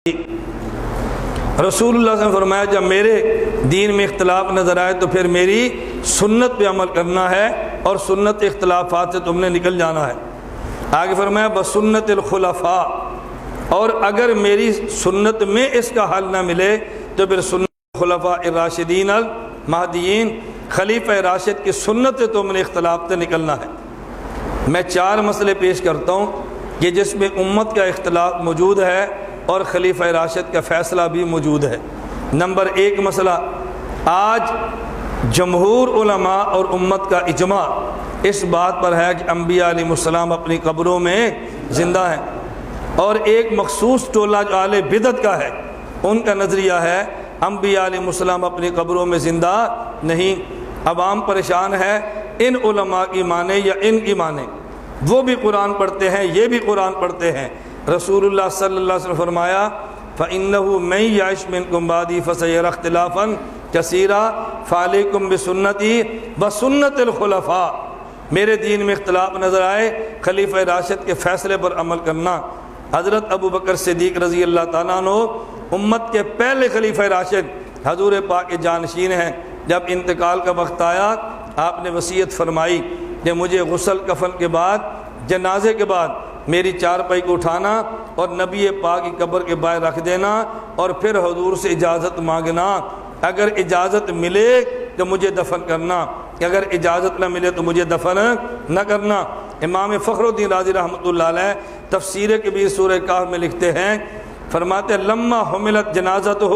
رسول اللہ صلی اللہ علیہ وسلم نے فرمایا جب میرے دین میں اختلاف نظر آئے تو پھر میری سنت پہ عمل کرنا ہے اور سنت اختلافات سے تم نے نکل جانا ہے۔ آگے فرمایا بسنت الخلفاء، اور اگر میری سنت میں اس کا حل نہ ملے تو پھر سنت خلفاء الراشدین المہدیین، خلیفہ راشد کی سنت سے تم نے اختلاف سے نکلنا ہے۔ میں 4 مسئلے پیش کرتا ہوں کہ جس میں امت کا اختلاف موجود ہے اور خلیفہ راشد کا فیصلہ بھی موجود ہے۔ نمبر 1 مسئلہ، آج جمہور علماء اور امت کا اجماع اس بات پر ہے کہ انبیاء علیہ السلام اپنی قبروں میں زندہ ہیں، اور ایک مخصوص ٹولہ جو اہل بدعت کا ہے ان کا نظریہ ہے انبیاء علیہ السلام اپنی قبروں میں زندہ نہیں۔ عوام پریشان ہے ان علماء کی مانیں یا ان کی مانیں، وہ بھی قرآن پڑھتے ہیں یہ بھی قرآن پڑھتے ہیں۔ رسول اللہ صلی اللہ علیہ وسلم نے فرمایا فَإِنَّهُ مَن يَعِشْ مِنكُم بَعْدِي فَسَيَرَى اخْتِلَافًا كَثِيرًا فَعَلَيْكُم بِسُنَّتِي وَسُنَّتِ الْخُلَفَاء، میرے دین میں اختلاف نظر آئے خلیفہ راشد کے فیصلے پر عمل کرنا۔ حضرت ابو بکر صدیق رضی اللہ تعالیٰ عنہ امت کے پہلے خلیفہ راشد حضور پاک کے جانشین ہیں۔ جب انتقال کا وقت آیا آپ نے وصیت فرمائی کہ مجھے غسل کفن کے بعد جنازے کے بعد میری چارپائی کو اٹھانا اور نبی پاک کی قبر کے باہر رکھ دینا اور پھر حضور سے اجازت مانگنا، اگر اجازت ملے تو مجھے دفن کرنا، اگر اجازت نہ ملے تو مجھے دفن نہ کرنا۔ امام فخر الدین رازی رحمۃ اللہ علیہ تفسیر کبیر سورہ کہف میں لکھتے ہیں، فرماتے ہیں لما حملت جنازتہ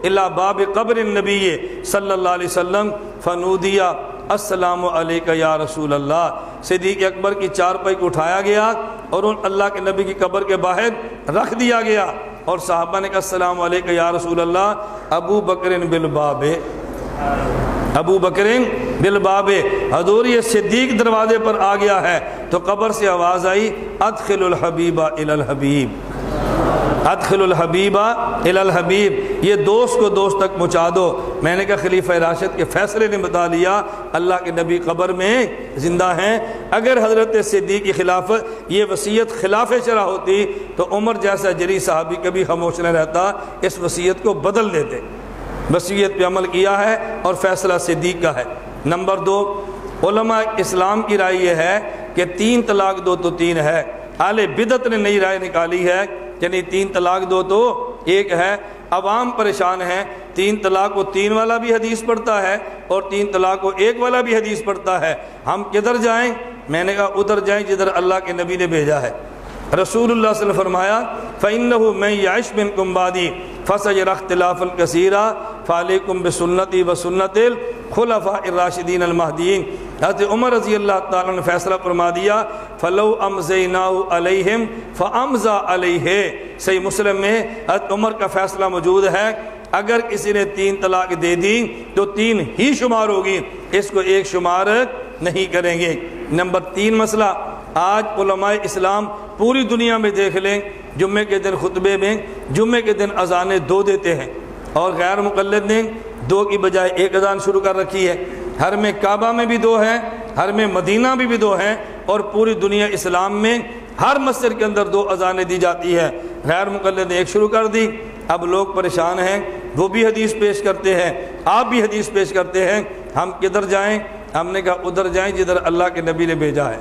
الی باب قبر النبی صلی اللہ علیہ وسلم فنودیہ السلام علیکہ یا رسول اللہ، صدیق اکبر کی چارپائی کو اٹھایا گیا اور ان اللہ کے نبی کی قبر کے باہر رکھ دیا گیا اور صحابہ نے کہا السلام علیکہ یا رسول اللہ، ابو بکر بالباب، ابو بکر بالباب، حضور یہ صدیق دروازے پر آ گیا ہے۔ تو قبر سے آواز آئی ادخل الحبیب الی الحبیب، ادخل الحبیب الی الحبیب، یہ دوست کو دوست تک پہنچا دو۔ میں نے کہا خلیفہ راشد کے فیصلے نے بتا لیا اللہ کے نبی قبر میں زندہ ہیں۔ اگر حضرت صدیق کی خلافت یہ وصیت خلاف شرع ہوتی تو عمر جیسا جری صحابی کبھی خاموش نہ رہتا، اس وصیت کو بدل دیتے۔ وصیت پہ عمل کیا ہے اور فیصلہ صدیق کا ہے۔ نمبر 2، علماء اسلام کی رائے یہ ہے کہ 3 طلاق 2 تو 3 ہے۔ اہل بدعت نے نئی رائے نکالی ہے یعنی 3 طلاق 2 تو 1 ہے۔ عوام پریشان ہیں، 3 طلاق کو 3 والا بھی حدیث پڑھتا ہے اور 3 طلاق کو 1 والا بھی حدیث پڑھتا ہے، ہم کدھر جائیں؟ میں نے کہا ادھر جائیں جدھر اللہ کے نبی نے بھیجا ہے۔ رسول اللہ صلی اللہ علیہ وسلم نے فرمایا فَإِنَّهُ مَن يَعِشْ مِنكُم بَعْدِي فَسَيَرَى اخْتِلَافًا كَثِيرًا فَعَلَيْكُم بِسُنَّتِي وَسُنَّتِ الْخُلَفَاءِ الرَّاشِدِينَ الْمَهْدِيِّينَ۔ حضرت عمر رضی اللہ تعالیٰ نے فیصلہ فرما دیا فَلَوْ أَمْضَيْنَاهُ عَلَيْهِمْ فَأَمْضَىٰ عَلَيْهِ، صحیح مسلم میں حضرت عمر کا فیصلہ موجود ہے، اگر کسی نے 3 طلاق دے دی تو 3 ہی شمار ہوگی، اس کو 1 شمار نہیں کریں گے۔ نمبر 3 مسئلہ، آج علماء اسلام پوری دنیا میں دیکھ لیں جمعے کے دن خطبے میں جمعے کے دن اذانیں 2 دیتے ہیں اور غیر مقلد نے 2 کی بجائے 1 اذان شروع کر رکھی ہے۔ حرم کعبہ میں بھی 2 ہیں، حرم مدینہ میں بھی 2 ہیں، اور پوری دنیا اسلام میں ہر مسجد کے اندر 2 اذانیں دی جاتی ہے۔ غیر مقلد نے 1 شروع کر دی۔ اب لوگ پریشان ہیں، وہ بھی حدیث پیش کرتے ہیں آپ بھی حدیث پیش کرتے ہیں، ہم کدھر جائیں؟ ہم نے کہا ادھر جائیں جدھر اللہ کے نبی نے بھیجا ہے۔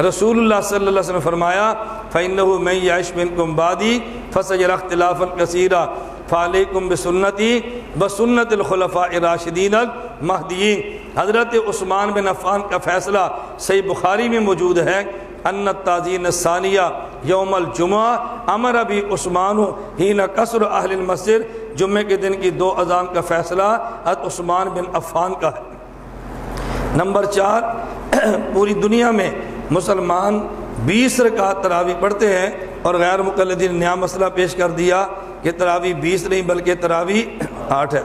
رسول اللہ صلی اللہ علیہ وسلم نے فرمایا فَإِنَّهُ مَن يَعِشْ مِنكُم بَعْدِي فَسَيَرَى اخْتِلَافًا كَثِيرًا فَعَلَيْكُم بِسُنَّتِي وَسُنَّتِ الْخُلَفَاءِ الرَّاشِدِينَ الْمَهْدِيِّينَ۔ حضرت عثمان بن عفان کا فیصلہ صحیح بخاری میں موجود ہے، ان التعزین الثانیہ یوم الجمعہ امر بھی عثمان حین کسر اہل المسجد، جمعے کے دن کی 2 اذان کا فیصلہ حضرت عثمان بن عفان کا ہے۔ نمبر 4، پوری دنیا میں مسلمان 20 رکعت تراویح پڑھتے ہیں اور غیر مقلدین نے نیا مسئلہ پیش کر دیا کہ تراویح 20 نہیں بلکہ تراویح 8 ہے۔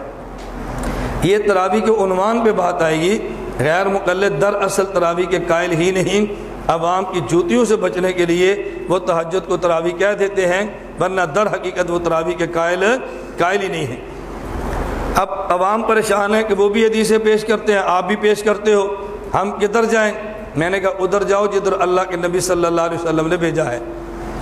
یہ تراویح کے عنوان پہ بات آئے گی، غیر مقلد دراصل تراویح کے قائل ہی نہیں، عوام کی جوتیوں سے بچنے کے لیے وہ تہجد کو تراویح کہہ دیتے ہیں، ورنہ در حقیقت وہ تراویح کے قائل ہی نہیں ہیں۔ اب عوام پریشان ہے کہ وہ بھی حدیثیں پیش کرتے ہیں آپ بھی پیش کرتے ہو، ہم کدھر جائیں؟ میں نے کہا ادھر جاؤ جدھر اللہ کے نبی صلی اللہ علیہ وسلم نے بھیجا ہے۔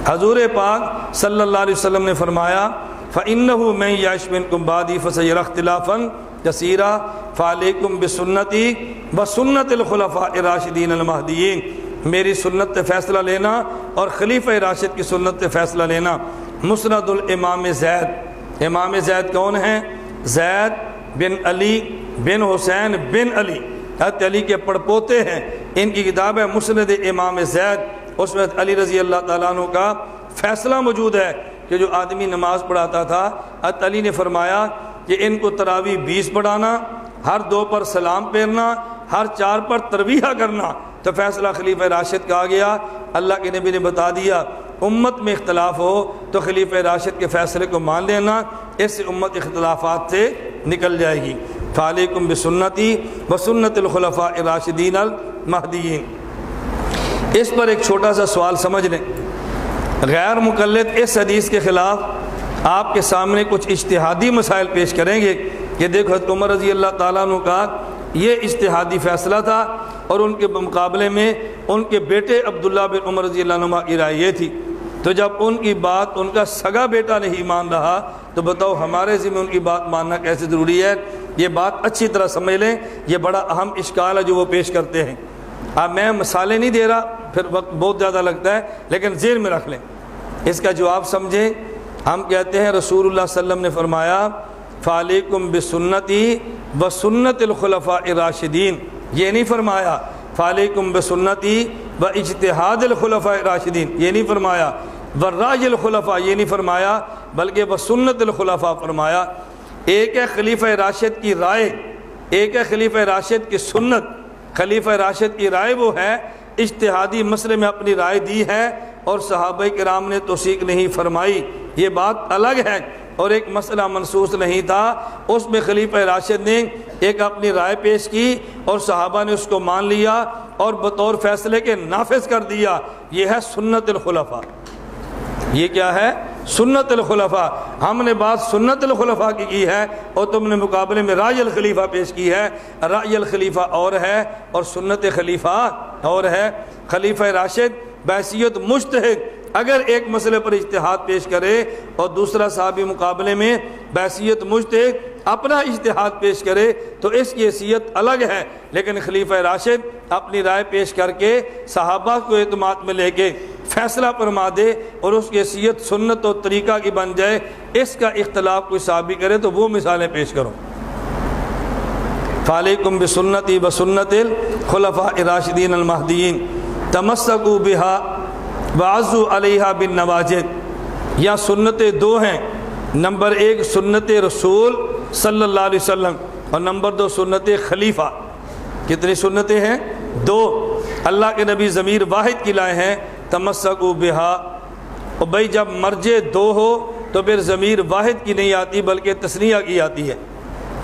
حضور پاک صلی اللہ علیہ وسلم نے فرمایا فَإِنَّهُ مَن يَعِشْ مِنكُم بَعْدِي فَسَيَرَى اخْتِلَافًا كَثِيرًا فَعَلَيْكُم بِسُنَّتِي وَسُنَّتِ الْخُلَفَاءِ الرَّاشِدِينَ الْمَهْدِيِّينَ، میری سنت سے فیصلہ لینا اور خلیفہ راشد کی سنت سے فیصلہ لینا۔ مسند الامام زید، امام زید کون ہیں؟ زید بن علی بن حسین بن علی، حضرت علی کے پڑپوتے ہیں۔ ان کی کتاب ہے مسند امام زید، اس میں علی رضی اللہ تعالیٰ عنہ کا فیصلہ موجود ہے کہ جو آدمی نماز پڑھاتا تھا، حضرت علی نے فرمایا کہ ان کو تراویح 20 پڑھانا، ہر 2 پر سلام پھیرنا، ہر 4 پر ترویہ کرنا۔ تو فیصلہ خلیفہ راشد کا آ گیا۔ اللہ کے نبی نے بتا دیا امت میں اختلاف ہو تو خلیفہ راشد کے فیصلے کو مان لینا، اس سے امت اختلافات سے نکل جائے گی۔ فعلیکم بسنتی وسنت الخلفاء الراشدین المہدیین۔ اس پر ایک چھوٹا سا سوال سمجھ لیں۔ غیر مقلد اس حدیث کے خلاف آپ کے سامنے کچھ اجتہادی مسائل پیش کریں گے کہ دیکھو حضرت عمر رضی اللہ تعالیٰ عنہ کا یہ اجتہادی فیصلہ تھا، اور ان کے مقابلے میں ان کے بیٹے عبداللہ بن عمر رضی اللہ عنہ کی رائے یہ تھی۔ تو جب ان کی بات ان کا سگا بیٹا نہیں مان رہا تو بتاؤ ہمارے ذمہ ان کی بات ماننا کیسے ضروری ہے؟ یہ بات اچھی طرح سمجھ لیں، یہ بڑا اہم اشکال ہے جو وہ پیش کرتے ہیں۔ اب میں مثالیں نہیں دے رہا، پھر وقت بہت زیادہ لگتا ہے، لیکن ذہن میں رکھ لیں، اس کا جواب سمجھیں۔ ہم کہتے ہیں رسول اللہ صلی اللہ علیہ وسلم نے فرمایا فعلیکم بسنتی وسنت الخلفاء الراشدین، یہ نہیں فرمایا فعلیکم بسنتی و اجتہاد الخلفاء الراشدین، یہ نہیں فرمایا ورائے الخلفاء، یہ نہیں فرمایا، بلکہ وسنت الخلفاء فرمایا۔ ایک ہے خلیفہ راشد کی رائے، ایک ہے خلیفہ راشد کی سنت۔ خلیفہ راشد کی رائے وہ ہے اجتہادی مسئلے میں اپنی رائے دی ہے اور صحابہ کرام نے توثیق نہیں فرمائی، یہ بات الگ ہے۔ اور ایک مسئلہ منصوص نہیں تھا، اس میں خلیفہ راشد نے ایک اپنی رائے پیش کی اور صحابہ نے اس کو مان لیا اور بطور فیصلے کے نافذ کر دیا، یہ ہے سنت الخلفاء۔ یہ کیا ہے؟ سنت الخلفاء۔ ہم نے بات سنت الخلفاء کی ہے اور تم نے مقابلے میں رائے الخلیفہ پیش کی ہے۔ رائے الخلیفہ اور ہے اور سنت خلیفہ اور ہے۔ خلیفہ راشد بحیثیت مجتہد اگر ایک مسئلے پر اجتہاد پیش کرے اور دوسرا صحابی مقابلے میں بحیثیت مجتہد اپنا اجتہاد پیش کرے تو اس کی حیثیت الگ ہے، لیکن خلیفہ راشد اپنی رائے پیش کر کے صحابہ کو اعتماد میں لے کے فیصلہ فرما دے اور اس کی حیثیت سنت و طریقہ کی بن جائے، اس کا اختلاف کوئی صحابی کرے تو وہ مثالیں پیش کرو۔ فعلیکم بسنتی وسنت الخلفاء الراشدین المہدیین تمسکوا بہا وعضوا علیہا بالنواجذ۔ یا سنتیں 2 ہیں، نمبر 1 سنت رسول صلی اللہ علیہ وسلم اور نمبر 2 سنت خلیفہ۔ کتنی سنتیں ہیں؟ 2۔ اللہ کے نبی ضمیر واحد کی لائے ہیں تمسکوا بہا، اور بھائی جب مرجع 2 ہو تو پھر ضمیر واحد کی نہیں آتی بلکہ تثنیہ کی آتی ہے۔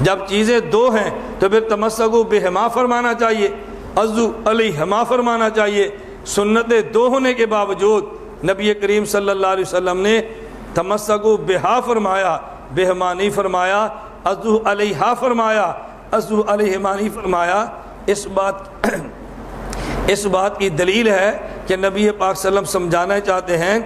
جب چیزیں 2 ہیں تو پھر تمسکوا بہما فرمانا چاہیے، عضوا علیہما فرمانا چاہیے۔ سنتیں 2 ہونے کے باوجود نبی کریم صلی اللہ علیہ وسلم نے تمسکوا بہا فرمایا، بہما نہیں فرمایا، عضوا علیہا فرمایا، عضوا علیہما نہیں فرمایا۔ اس بات کی دلیل ہے کہ نبی پاک صلی اللہ علیہ وسلم سمجھانا چاہتے ہیں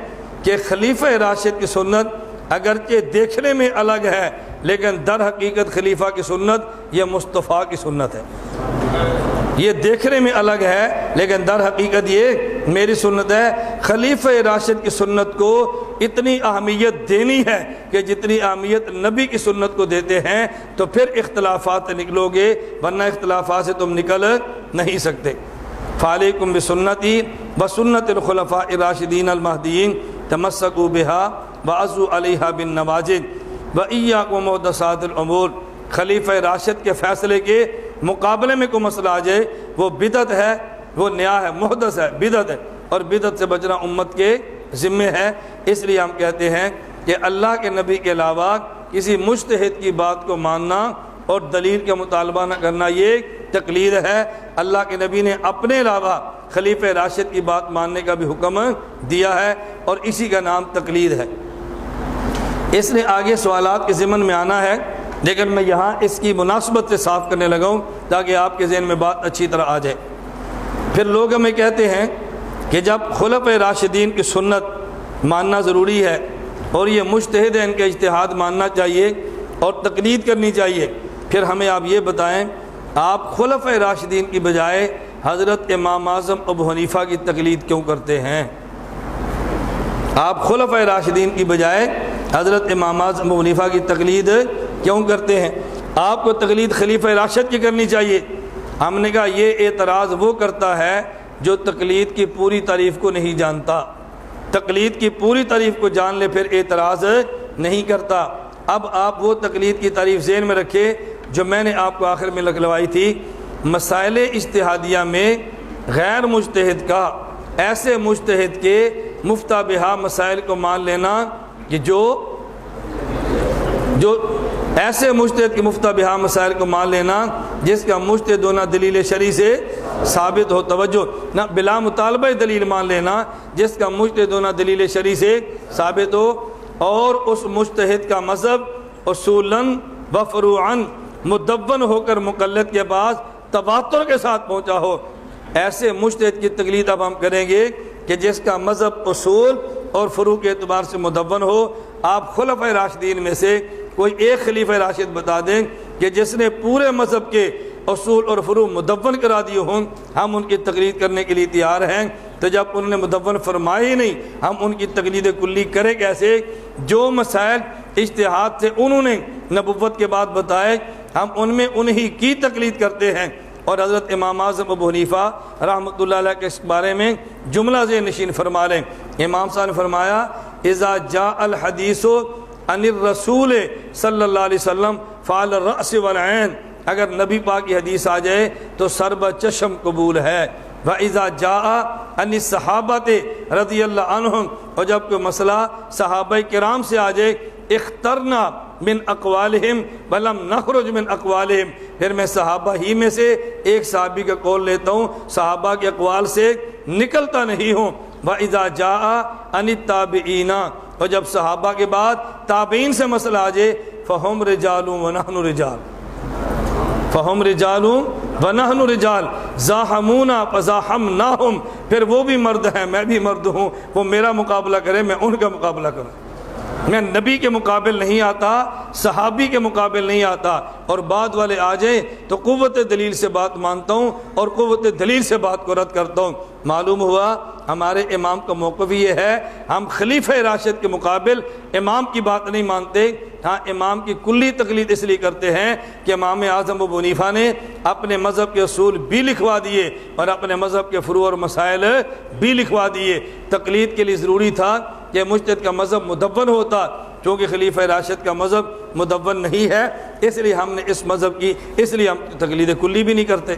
کہ خلیفہ راشد کی سنت اگرچہ دیکھنے میں الگ ہے لیکن در حقیقت خلیفہ کی سنت یہ مصطفیٰ کی سنت ہے۔ یہ دیکھنے میں الگ ہے لیکن در حقیقت یہ میری سنت ہے۔ خلیفہ راشد کی سنت کو اتنی اہمیت دینی ہے کہ جتنی اہمیت نبی کی سنت کو دیتے ہیں، تو پھر اختلافات نکلو گے، ورنہ اختلافات سے تم نکل نہیں سکتے۔ فعلیکم بسنتی وسنت الخلفاء الراشدین المہدیین تمسکوا بہا وعضوا علیہا بالنواجذ وایاکم ومحدثات الامور۔ خلیفہ راشد کے فیصلے کے مقابلے میں کوئی مسئلہ آ جائے وہ بدعت ہے، وہ نیا ہے، محدث ہے، بدعت ہے، اور بدعت سے بچنا امت کے ذمہ ہے۔ اس لیے ہم کہتے ہیں کہ اللہ کے نبی کے علاوہ کسی مجتہد کی بات کو ماننا اور دلیل کا مطالبہ نہ کرنا یہ تقلید ہے۔ اللہ کے نبی نے اپنے علاوہ خلیفہ راشد کی بات ماننے کا بھی حکم دیا ہے اور اسی کا نام تقلید ہے۔ اس نے آگے سوالات کے ضمن میں آنا ہے، لیکن میں یہاں اس کی مناسبت سے صاف کرنے لگا ہوں تاکہ آپ کے ذہن میں بات اچھی طرح آ جائے۔ پھر لوگ ہمیں کہتے ہیں کہ جب خلفائے راشدین کی سنت ماننا ضروری ہے اور یہ مجتہد ہیں، ان کا اجتہاد ماننا چاہیے اور تقلید کرنی چاہیے۔ پھر ہمیں آپ یہ بتائیں، آپ خلفۂ راشدین کی بجائے حضرت امام اعظم ابو حنیفہ کی تقلید کیوں کرتے ہیں؟ آپ خلفۂ راشدین کی بجائے حضرت امام اعظم ابو حنیفہ کی تقلید کیوں کرتے ہیں؟ آپ کو تقلید خلیفہ راشد کی کرنی چاہیے۔ ہم نے کہا یہ اعتراض وہ کرتا ہے جو تقلید کی پوری تعریف کو نہیں جانتا۔ تقلید کی پوری تعریف کو جان لے پھر اعتراض نہیں کرتا۔ اب آپ وہ تقلید کی تعریف ذہن میں رکھے جو میں نے آپ کو آخر میں لکھلوائی تھی۔ مسائل اجتہادیہ میں غیر مجتہد کا ایسے مجتہد کے مفتہ بہا مسائل کو مان لینا کہ جو ایسے مجتہد کے مفتہ بہا مسائل کو مان لینا جس کا مجتہد ہونا دلیل شرعی سے ثابت ہو، توجہ نہ بلا مطالبہ دلیل مان لینا جس کا مجتہد ہونا دلیل شرعی سے ثابت ہو، اور اس مجتہد کا مذہب اصولاً و فروعاً مدون ہو کر مقلد کے پاس تواتر کے ساتھ پہنچا ہو۔ ایسے مجتہد کی تقلید اب ہم کریں گے کہ جس کا مذہب اصول اور فروع کے اعتبار سے مدون ہو۔ آپ خلفۂ راشدین میں سے کوئی ایک خلیفہ راشد بتا دیں کہ جس نے پورے مذہب کے اصول اور فروع مدون کرا دیے ہوں، ہم ان کی تقلید کرنے کے لیے تیار ہیں۔ تو جب انہوں نے مدون فرمائے ہی نہیں، ہم ان کی تقلید کلی کریں کیسے؟ جو مسائل اجتہاد سے انہوں نے نبوت کے بعد بتائے، ہم ان میں انہی کی تقلید کرتے ہیں۔ اور حضرت امام اعظم ابو حنیفہ رحمۃ اللہ علیہ کے اس بارے میں جملہ ذہن نشین فرما لیں۔ امام صاحب نے فرمایا اذا جاء الحدیث عن الرسول صلی اللہ علیہ وسلم فعلى الرأس والعین، اگر نبی پاک کی حدیث آ جائے تو سر بہ چشم قبول ہے۔ وَإِذَا جَاءَ عَنِ الصَّحَابَةِ رضی اللہ عنہم، اور جب کوئی مسئلہ صحابہ کرام سے آ جائے اخترنا من اقوالہم ولم نخرج من اقوالہم، پھر میں صحابہ ہی میں سے ایک صحابی کا قول لیتا ہوں، صحابہ کے اقوال سے نکلتا نہیں ہوں۔ وَإِذَا جَاءَ عَنِ التَّابِعِينَ، اور جب صحابہ کے بعد تابعین سے مسئلہ آ جائے فَهُمْ رِجَالٌ وَنَحْنُ رِجَالٌ، فَهُمْ رِجَالٌ وَنَحْنُ رِجَالٌ زَاحَمُونَا فَزَاحَمْنَاهُمْ، پھر وہ بھی مرد ہیں میں بھی مرد ہوں، وہ میرا مقابلہ کرے میں ان کا مقابلہ کروں۔ میں نبی کے مقابل نہیں آتا، صحابی کے مقابل نہیں آتا، اور بعد والے آ جائیں تو قوت دلیل سے بات مانتا ہوں اور قوت دلیل سے بات کو رد کرتا ہوں۔ معلوم ہوا ہمارے امام کا موقف یہ ہے، ہم خلیفہ راشد کے مقابل امام کی بات نہیں مانتے، ہاں امام کی کلی تقلید اس لیے کرتے ہیں کہ امام اعظم ابو حنیفہ نے اپنے مذہب کے اصول بھی لکھوا دیے اور اپنے مذہب کے فروع اور مسائل بھی لکھوا دیے۔ تقلید کے لیے ضروری تھا کہ مجتہد کا مذہب مدون ہوتا، چونکہ خلیفہ راشد کا مذہب مدون نہیں ہے، اس لیے ہم نے اس مذہب کی، اس لیے ہم تقلید کلی بھی نہیں کرتے۔